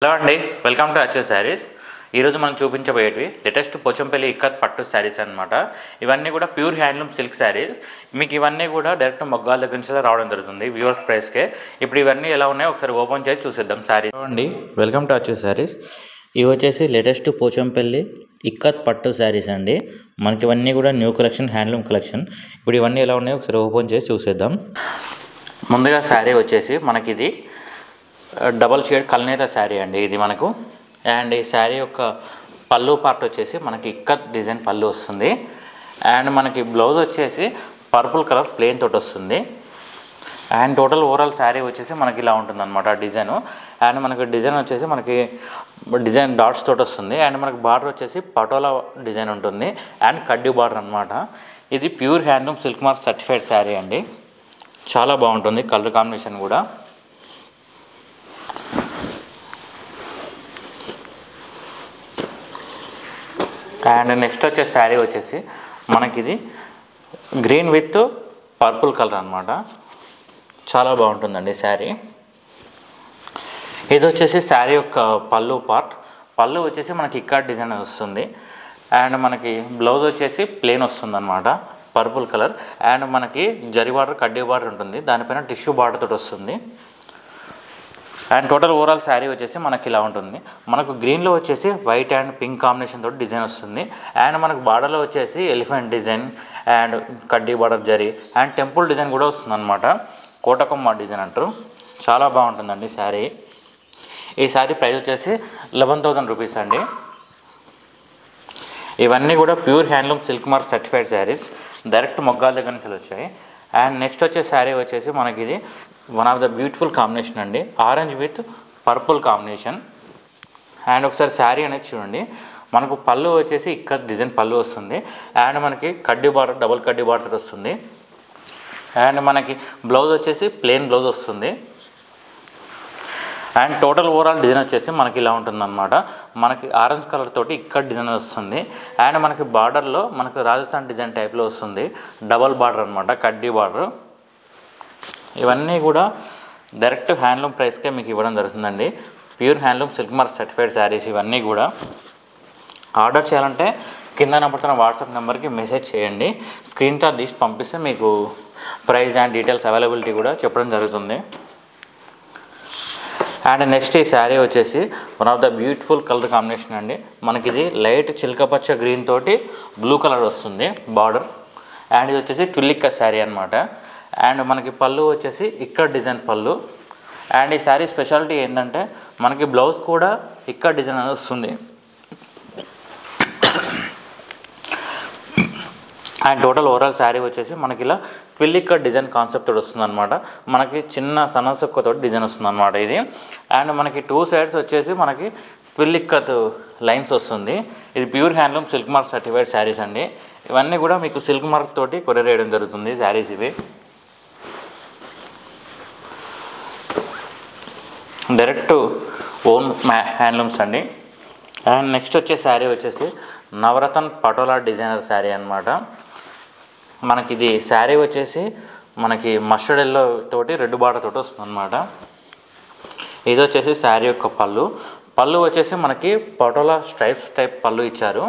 Hello అండి, welcome to అచ్చు శారీస్. ఈరోజు మనం చూపించబోయేటివి లేటెస్ట్ పోచంపల్లి ఇక్కత్ పట్టు శారీస్ అనమాట. ఇవన్నీ కూడా ప్యూర్ హ్యాండ్లూమ్ సిల్క్ శారీస్. మీకు ఇవన్నీ కూడా డైరెక్ట్ మొగ్గాల దగ్గర నుంచి రావడం జరుగుతుంది వ్యూవర్స్ ప్రైస్కే. ఇప్పుడు ఇవన్నీ ఎలా ఉన్నాయో ఒకసారి ఓపెన్ చేసి చూసేద్దాం శారీ. అండి, వెల్కమ్ టు అచ్చు శారీస్. ఇవి వచ్చేసి లేటెస్ట్ పోచంపల్లి ఇక్కత్ పట్టు శారీస్ అండి. మనకి ఇవన్నీ కూడా న్యూ కలెక్షన్, హ్యాండ్లూమ్ కలెక్షన్. ఇప్పుడు ఇవన్నీ ఎలా ఉన్నాయో ఒకసారి ఓపెన్ చేసి చూసేద్దాం. ముందుగా శారీ వచ్చేసి మనకి ఇది డబల్ షేడ్ కల్నేత శారీ అండి ఇది మనకు. అండ్ ఈ శారీ యొక్క పళ్ళు పార్ట్ వచ్చేసి మనకి ఇక్కత్ డిజైన్ పళ్ళు వస్తుంది. అండ్ మనకి బ్లౌజ్ వచ్చేసి పర్పుల్ కలర్ ప్లెయిన్ తోటి వస్తుంది. అండ్ టోటల్ ఓవరాల్ శారీ వచ్చేసి మనకి ఇలా ఉంటుంది అనమాట డిజైను. అండ్ మనకి డిజైన్ వచ్చేసి మనకి డిజైన్ డాట్స్ తోటి వస్తుంది. అండ్ మనకి బార్డర్ వచ్చేసి పటోలా డిజైన్ ఉంటుంది అండ్ కడ్డీ బార్డర్ అనమాట. ఇది pure handloom silk mark certified sari అండి. చాలా బాగుంటుంది కలర్ కాంబినేషన్ కూడా. అండ్ నెక్స్ట్ వచ్చే శారీ వచ్చేసి మనకి ఇది గ్రీన్ విత్ పర్పుల్ కలర్ అనమాట. చాలా బాగుంటుందండి శారీ. ఇది వచ్చేసి శారీ యొక్క పళ్ళు పార్ట్. పళ్ళు వచ్చేసి మనకి ఇక్కత్ డిజైన్ వస్తుంది. అండ్ మనకి బ్లౌజ్ వచ్చేసి ప్లెయిన్ వస్తుంది అనమాట, పర్పుల్ కలర్. అండ్ మనకి జరీ బార్డర్, కడ్డీ బార్డర్ ఉంటుంది, దానిపైన టిష్యూ బార్డర్ తోటి వస్తుంది. అండ్ టోటల్ ఓవరాల్ శారీ వచ్చేసి మనకి ఇలా ఉంటుంది. మనకు గ్రీన్లో వచ్చేసి వైట్ అండ్ పింక్ కాంబినేషన్ తోటి డిజైన్ వస్తుంది. అండ్ మనకు బార్డర్లో వచ్చేసి ఎలిఫెంట్ డిజైన్ అండ్ కడ్డీ border zari and temple design కూడా వస్తుంది అనమాట. కోటకొమ్మ డిజైన్ అంటారు. చాలా బాగుంటుందండి శారీ. ఈ శారీ ప్రైస్ వచ్చేసి 11,000 రూపీస్ అండి. ఇవన్నీ కూడా pure handloom silk mark certified saris, direct మొగ్గాల దగ్గర నుంచి వచ్చాయి. అండ్ నెక్స్ట్ వచ్చే శారీ వచ్చేసి మనకి ఇది one of the beautiful combination అండి, orange with purple combination. And ఒకసారి శారీ అనేది చూడండి. మనకు పళ్ళు వచ్చేసి ఇక్కత్ డిజైన్ పళ్ళు వస్తుంది. అండ్ మనకి కడ్డీ బార్డర్, డబుల్ కడ్డీ బార్డర్ వస్తుంది. అండ్ మనకి బ్లౌజ్ వచ్చేసి ప్లెయిన్ బ్లౌజ్ వస్తుంది. అండ్ టోటల్ ఓవరాల్ డిజైన్ వచ్చేసి మనకి ఇలా ఉంటుందన్నమాట. మనకి ఆరెంజ్ కలర్ తోటి ఇక్కత్ డిజైన్ వస్తుంది. అండ్ మనకి బార్డర్లో మనకు రాజస్థాన్ డిజైన్ టైప్లో వస్తుంది, డబల్ బార్డర్ అనమాట, కడ్డీ బార్డర్. ఇవన్నీ కూడా డైరెక్ట్ హ్యాండ్లూమ్ ప్రైస్కే మీకు ఇవ్వడం జరుగుతుందండి. Pure handloom silk mark certified saris ఇవన్నీ కూడా. ఆర్డర్ చేయాలంటే కింద నెంబర్తో వాట్సాప్ నెంబర్కి మెసేజ్ చేయండి. స్క్రీన్ షాట్ తీసి పంపిస్తే మీకు ప్రైస్ అండ్ డీటెయిల్స్ అవైలబిలిటీ కూడా చెప్పడం జరుగుతుంది. అండ్ నెక్స్ట్ ఈ శారీ వచ్చేసి one of the beautiful colour combination అండి. మనకి ఇది లైట్ చిలకపచ్చ గ్రీన్ తోటి బ్లూ కలర్ వస్తుంది బార్డర్. అండ్ ఇది వచ్చేసి ట్విల్లిక్క శారీ అనమాట. అండ్ మనకి పళ్ళు వచ్చేసి ఇక్కత్ డిజైన్ పళ్ళు. అండ్ ఈ శారీ స్పెషాలిటీ ఏంటంటే మనకి బ్లౌజ్ కూడా ఇక్కత్ డిజైన్ అనేది వస్తుంది. అండ్ టోటల్ ఓవరాల్ శారీ వచ్చేసి మనకి ఇలా ట్విల్లిక్క డిజైన్ కాన్సెప్ట్ వస్తుంది అనమాట. మనకి చిన్న సన్నసొక్కతో డిజైన్ వస్తుంది అనమాట ఇది. అండ్ మనకి 2 సైడ్స్ వచ్చేసి మనకి ట్విల్లిక్కత్ లైన్స్ వస్తుంది. ఇది pure handloom silk mark certified saris అండి. ఇవన్నీ కూడా మీకు సిల్క్ మార్క్ తోటి కొరియర్ చేయడం జరుగుతుంది శారీస్ ఇవి. డైరెక్ట్ ఓన్ హ్యాండ్లూమ్స్ అండి. అండ్ నెక్స్ట్ వచ్చే శారీ వచ్చేసి నవరత్న పటోలా డిజైనర్ శారీ అనమాట. మనకి ఇది శారీ వచ్చేసి మనకి మస్టర్డ్ ఎల్లో తోటి రెడ్ బార్డర్ తోటి వస్తుంది అనమాట. ఇది వచ్చేసి శారీ యొక్క పళ్ళు. పళ్ళు వచ్చేసి మనకి పటోలా స్ట్రైప్స్ టైప్ పళ్ళు ఇచ్చారు.